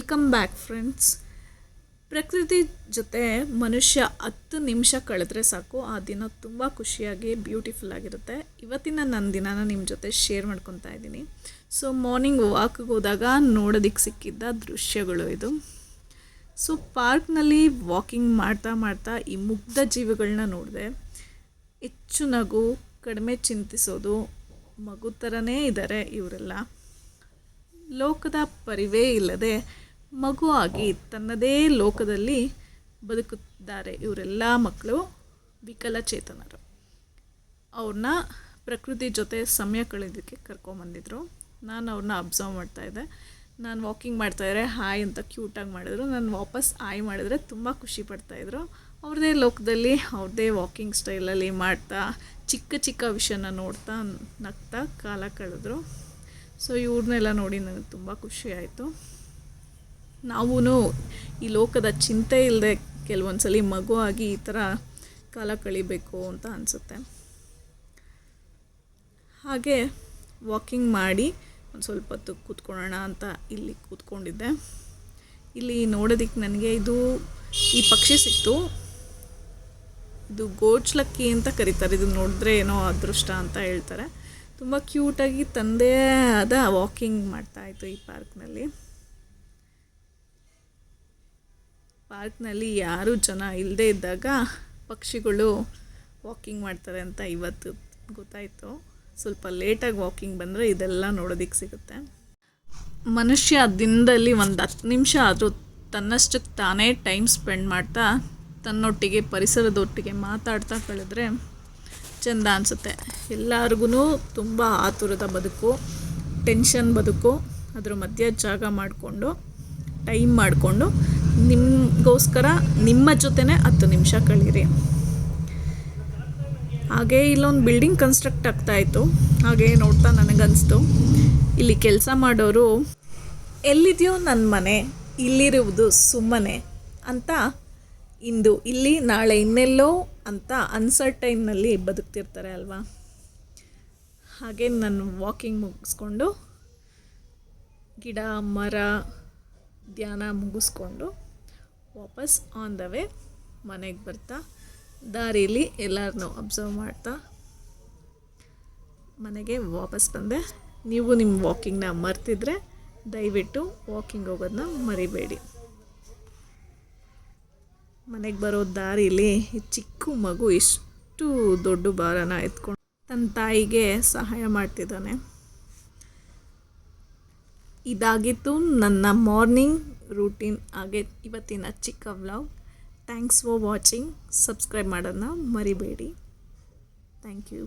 Welcome back friends. ಪ್ರಕೃತಿ ಜೊತೆ ಮನುಷ್ಯ 10 ನಿಮಿಷ ಕಳೆದ್ರೆ ಸಾಕು, ಆ ದಿನ ತುಂಬ ಖುಷಿಯಾಗಿ ಬ್ಯೂಟಿಫುಲ್ ಆಗಿರುತ್ತೆ. ಇವತ್ತಿನ ನನ್ನ ದಿನನ ನಿಮ್ಮ ಜೊತೆ ಶೇರ್ ಮಾಡ್ಕೊತಾ ಇದ್ದೀನಿ. ಸೊ ಮಾರ್ನಿಂಗ್ ವಾಕ್ಗೆ ಹೋದಾಗ ನೋಡೋದಕ್ಕೆ ಸಿಕ್ಕಿದ್ದ ದೃಶ್ಯಗಳು ಇದು. ಸೊ ಪಾರ್ಕ್ನಲ್ಲಿ ವಾಕಿಂಗ್ ಮಾಡ್ತಾ ಮಾಡ್ತಾ ಈ ಮುಗ್ಧ ಜೀವಿಗಳನ್ನ ನೋಡಿದೆ. ಹೆಚ್ಚು ನಗು, ಕಡಿಮೆ ಚಿಂತಿಸೋದು, ಮಗು ಥರನೇ ಇದ್ದಾರೆ ಇವರೆಲ್ಲ. ಲೋಕದ ಪರಿವೇ ಇಲ್ಲದೆ ಮಗು ಆಗಿ ತನ್ನದೇ ಲೋಕದಲ್ಲಿ ಬದುಕುತ್ತಿದ್ದಾರೆ ಇವರೆಲ್ಲ ಮಕ್ಕಳು, ವಿಕಲಚೇತನರು. ಅವ್ರನ್ನ ಪ್ರಕೃತಿ ಜೊತೆ ಸಮಯ ಕಳೆಯೋದಕ್ಕೆ ಕರ್ಕೊಂಬಂದಿದ್ರು. ನಾನು ಅವ್ರನ್ನ ಅಬ್ಸರ್ವ್ ಮಾಡ್ತಾಯಿದ್ದೆ. ನಾನು ವಾಕಿಂಗ್ ಮಾಡ್ತಾಯಿದ್ರೆ ಹಾಯ್ ಅಂತ ಕ್ಯೂಟಾಗಿ ಮಾಡಿದ್ರು. ನಾನು ವಾಪಸ್ ಹಾಯ್ ಮಾಡಿದ್ರೆ ತುಂಬ ಖುಷಿ ಪಡ್ತಾಯಿದ್ರು. ಅವ್ರದ್ದೇ ಲೋಕದಲ್ಲಿ ಅವ್ರದ್ದೇ ವಾಕಿಂಗ್ ಸ್ಟೈಲಲ್ಲಿ ಮಾಡ್ತಾ ಚಿಕ್ಕ ಚಿಕ್ಕ ವಿಷಯನ ನೋಡ್ತಾ ನಗ್ತಾ ಕಾಲ ಕಳೆದ್ರು. ಸೊ ಇವ್ರನ್ನೆಲ್ಲ ನೋಡಿ ನನಗೆ ತುಂಬ ಖುಷಿ ಆಯಿತು. ನಾವೂ ಈ ಲೋಕದ ಚಿಂತೆ ಇಲ್ಲದೆ ಕೆಲವೊಂದು ಸಲ ಮಗು ಆಗಿ ಈ ಥರ ಕಾಲ ಕಳಿಬೇಕು ಅಂತ ಅನಿಸುತ್ತೆ. ಹಾಗೆ ವಾಕಿಂಗ್ ಮಾಡಿ ಒಂದು ಸ್ವಲ್ಪ ಹೊತ್ತು ಕೂತ್ಕೊಳ್ಳೋಣ ಅಂತ ಇಲ್ಲಿ ಕೂತ್ಕೊಂಡಿದ್ದೆ. ಇಲ್ಲಿ ನೋಡೋದಕ್ಕೆ ನನಗೆ ಈ ಪಕ್ಷಿ ಸಿಕ್ತು. ಇದು ಗೋಚ್ಲಕ್ಕಿ ಅಂತ ಕರೀತಾರೆ. ಇದು ನೋಡಿದ್ರೆ ಏನೋ ಅದೃಷ್ಟ ಅಂತ ಹೇಳ್ತಾರೆ. ತುಂಬ ಕ್ಯೂಟಾಗಿ ತಂದೇ ಆದ ವಾಕಿಂಗ್ ಮಾಡ್ತಾಯಿತ್ತು ಈ ಪಾರ್ಕ್ನಲ್ಲಿ ಯಾರೂ ಜನ ಇಲ್ಲದೇ ಇದ್ದಾಗ ಪಕ್ಷಿಗಳು ವಾಕಿಂಗ್ ಮಾಡ್ತಾರೆ ಅಂತ ಇವತ್ತು ಗೊತ್ತಾಯಿತು. ಸ್ವಲ್ಪ ಲೇಟಾಗಿ ವಾಕಿಂಗ್ ಬಂದರೆ ಇದೆಲ್ಲ ನೋಡೋದಕ್ಕೆ ಸಿಗುತ್ತೆ. ಮನುಷ್ಯ ದಿನದಲ್ಲಿ ಒಂದು 10 ನಿಮಿಷ ಆದರೂ ತನ್ನಷ್ಟಕ್ಕೆ ತಾನೇ ಟೈಮ್ ಸ್ಪೆಂಡ್ ಮಾಡ್ತಾ ತನ್ನೊಟ್ಟಿಗೆ ಪರಿಸರದೊಟ್ಟಿಗೆ ಮಾತಾಡ್ತಾ ಕಳೆದ್ರೆ ಚೆಂದ ಅನಿಸುತ್ತೆ. ಎಲ್ಲರಿಗೂ ತುಂಬ ಆತುರದ ಬದುಕು, ಟೆನ್ಷನ್ ಬದುಕು. ಅದ್ರ ಮಧ್ಯೆ ಜಾಗ ಮಾಡಿಕೊಂಡು ಟೈಮ್ ಮಾಡಿಕೊಂಡು ನಿಮಗೋಸ್ಕರ ನಿಮ್ಮ ಜೊತೆನೇ 10 ನಿಮಿಷ ಕಳೀರಿ. ಹಾಗೆ ಇಲ್ಲೊಂದು ಬಿಲ್ಡಿಂಗ್ ಕನ್ಸ್ಟ್ರಕ್ಟ್ ಆಗ್ತಾಯಿತ್ತು. ಹಾಗೆ ನೋಡ್ತಾ ನನಗನ್ನಿಸ್ತು, ಇಲ್ಲಿ ಕೆಲಸ ಮಾಡೋರು ಎಲ್ಲಿದೆಯೋ ನನ್ನ ಮನೆ, ಇಲ್ಲಿರುವುದು ಸುಮ್ಮನೆ ಅಂತ ಇಂದು ಇಲ್ಲಿ ನಾಳೆ ಇನ್ನೆಲ್ಲೋ ಅಂತ ಅನ್ಸರ್ಟೈನ್ನಲ್ಲಿ ಬದುಕ್ತಿರ್ತಾರೆ ಅಲ್ವಾ. ಹಾಗೆ ನಾನು ವಾಕಿಂಗ್ ಮುಗಿಸ್ಕೊಂಡು ಗಿಡ ಮರ ಧ್ಯಾನ ಮುಗಿಸ್ಕೊಂಡು ವಾಪಸ್ ಆನ್ ದ ವೇ ಮನೆಗೆ ಬರ್ತಾ ದಾರಿಯಲ್ಲಿ ಎಲ್ಲರನ್ನೂ ಅಬ್ಸರ್ವ್ ಮಾಡ್ತಾ ಮನೆಗೆ ವಾಪಸ್ ಬಂದೆ. ನೀವು ನಿಮ್ಮ ವಾಕಿಂಗ್ನ ಮರ್ತಿದ್ರೆ ದಯವಿಟ್ಟು ವಾಕಿಂಗ್ ಹೋಗೋದನ್ನ ಮರಿಬೇಡಿ. ಮನೆಗೆ ಬರೋ ದಾರಿಲಿ ಚಿಕ್ಕ ಮಗು ಎಷ್ಟು ದೊಡ್ಡ ಭಾರನ ಎತ್ಕೊಂಡು ತನ್ನ ತಾಯಿಗೆ ಸಹಾಯ ಮಾಡ್ತಿದ್ದಾನೆ. ಇದಾಗಿತ್ತು ನನ್ನ ಮಾರ್ನಿಂಗ್ ರೂಟೀನ್, ಹಾಗೆ ಇವತ್ತಿನ ಚಿಕ್ಕ vlog. Thanks for watching. Subscribe ಮಾಡೋದನ್ನ ಮರಿಬೇಡಿ. Thank you.